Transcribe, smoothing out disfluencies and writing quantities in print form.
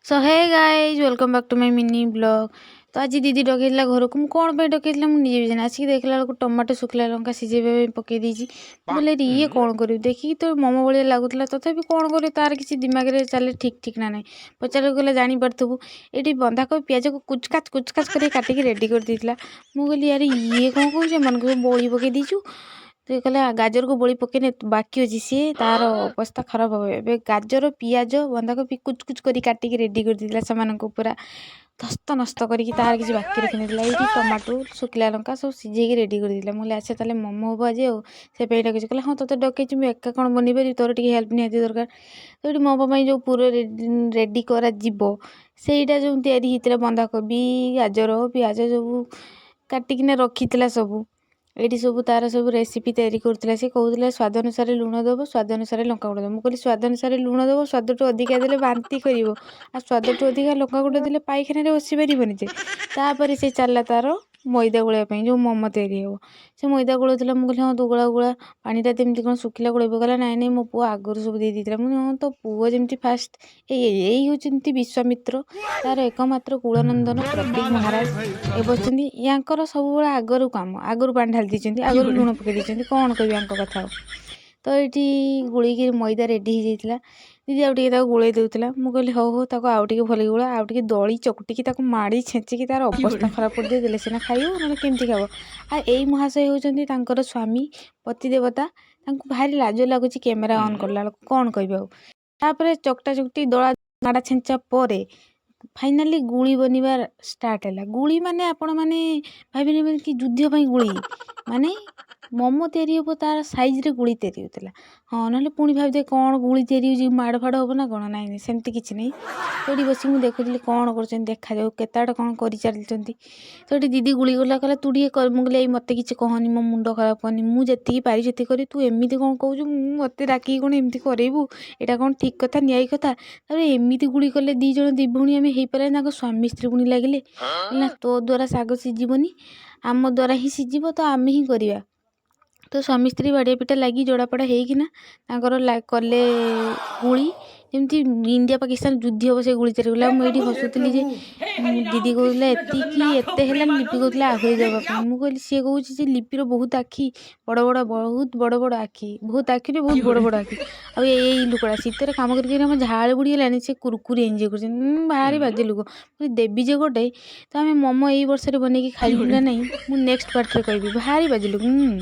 So hey guys welcome back to my mini blog. तो आज दीदी डकईला घर को कौन पे डकईला मुझे भी जाना आसिक देखला बेलू टमाटो शुखला लंका सिझेबा पकई देती बोले ये कौन कर देखिए तो मोमो भाई लगुला तथापि कौन कर तार किसी दिमाग में चले ठीक ठीक ना ना पचार गला जापरु ये बंधाकोबी पियाज को कुचकाच कर काटिक रेडी कर देता मुझे यार ये कौन कौन मन को बड़ी पकई दीचु तो कहला गाजर को बड़ी पकईने बाकी अच्छी सी तार अवस्था खराब हम ए गाजर पियाज बंधाकोबी कुच कुच कर काटिक रेडी कर देता से पूरा धस्त नस्त करके तार किसी बाकी रखी ये टमाटो शुखला लंका सब सीझे रेडी कर देता मुझे आसे ताले मोमो हम आज से डकई कहला हाँ तोते डकई मुझे एका कौन बन पारि तोर टे हेल्प निहाती दरकार तो ये मोमो जो पूरा रेडी करा सेटा जो तैयारी होता बंधाकोबी गाजर पियाज सब काटिकिना रखी सब ये सब तार सब रेसिपी तैयारी करता से कहला स्वाद अनुसार लुण दब स्वाद अनुसार लंका गुंड दब मुझे स्वाद अनुसार लुण दब स्वाद टू अधिका देले बांती कर स्वाद टू अधिका लंका गुंड देले पाइखाना बसी पारनि तापर से चलला तार मैदा गोलैया जो मोमो तैयारी हो से मैदा गोलौला मुझे हाँ तू गोला गोला पानीटा तमती कौन शुखला गोल कहला नाई नाई मो पु आगुरी सब दे देता मुझे हाँ तो पुओ जमी फास्ट यही हूँ विश्वामित्र तार एकमात्र कुलनंदन प्रतीक महाराज ए बच्चे यांकर सब आगर कम आगुरी पानी ढाली दीजिए आगुरी लुण पकई दीजिए कौन कह कथा तो ये गोलिक मैदा रेडी हो जाता दीदी आगे गोल दूसरा मुझे कहली हो हो आउ टे भल गोला आउ टे दली चकुटिकी माड़ी छेचिकी तार अवस्था खराब कर दिए सीना खाइब ना केमती खाब आ यही महाशय होकर स्वामी पति देवता भारी लाज लगुच कैमेरा ऑन करला कौन कहपर चकटा चकटी दला माड़ा छेचा पर फाइनाली गुड़ी बनवा स्टार्ट है गुड़ी माने आपण मैंने भाई कि युद्ध गुड़ी माने मोमो तैयारी हम तार सैज रे गुड़ी तैयारी होता हाँ ना पुणी भाई कौन गुड़ी तैयारी हो माड़ फाड़ हम ना कौन नाई सेमती किसी नहीं तो ये बस मुझे देखुली कौन कर देखा जाऊ केत कौन कर चलती तो ये दीदी गुड़ी गला कहला तू टे कर मुझे मत कि कहनी मो मुंड खराब करनी मुझे पारि से करी तू एमती कौन कहूँ मत डाक कौन एमती करेबू यहाँ कौन ठीक कथा न्याय कथा एमती गुड़ी कले दी जन दी भूणी आम हो पारे स्वामी स्त्री पुणी लगे ना तो द्वारा शाग सीझबनी आम द्वारा ही सीझब तो आम ही करवा तो स्वामी स्त्री बाड़िया पिटा लगी जोड़ापड़ा होना कले गुड़ी जमी इंडिया पाकिस्तान युद्ध हम से गुड़ी तैयारी गला मुझे हसुली दीदी कहला एत है लिपि कहला आहरी देवाई मुझे सी कहूँ लिपिर बहुत आखि बड़ बड़ बहुत बड़ बड़ आखि बहुत आखि बहुत बड़ बड़ आखि आ लुकड़ा शीतर कम कर झाड़ बुड़ीगलानी से कुरकुरी एंजय कर भारी बाजे लुक देवी जे गोटे तो आम मोमो यही वर्ष बन खाइबू ना नहीं मुझे नेक्स्ट पार्ट में कहि भारी बाजे लुक।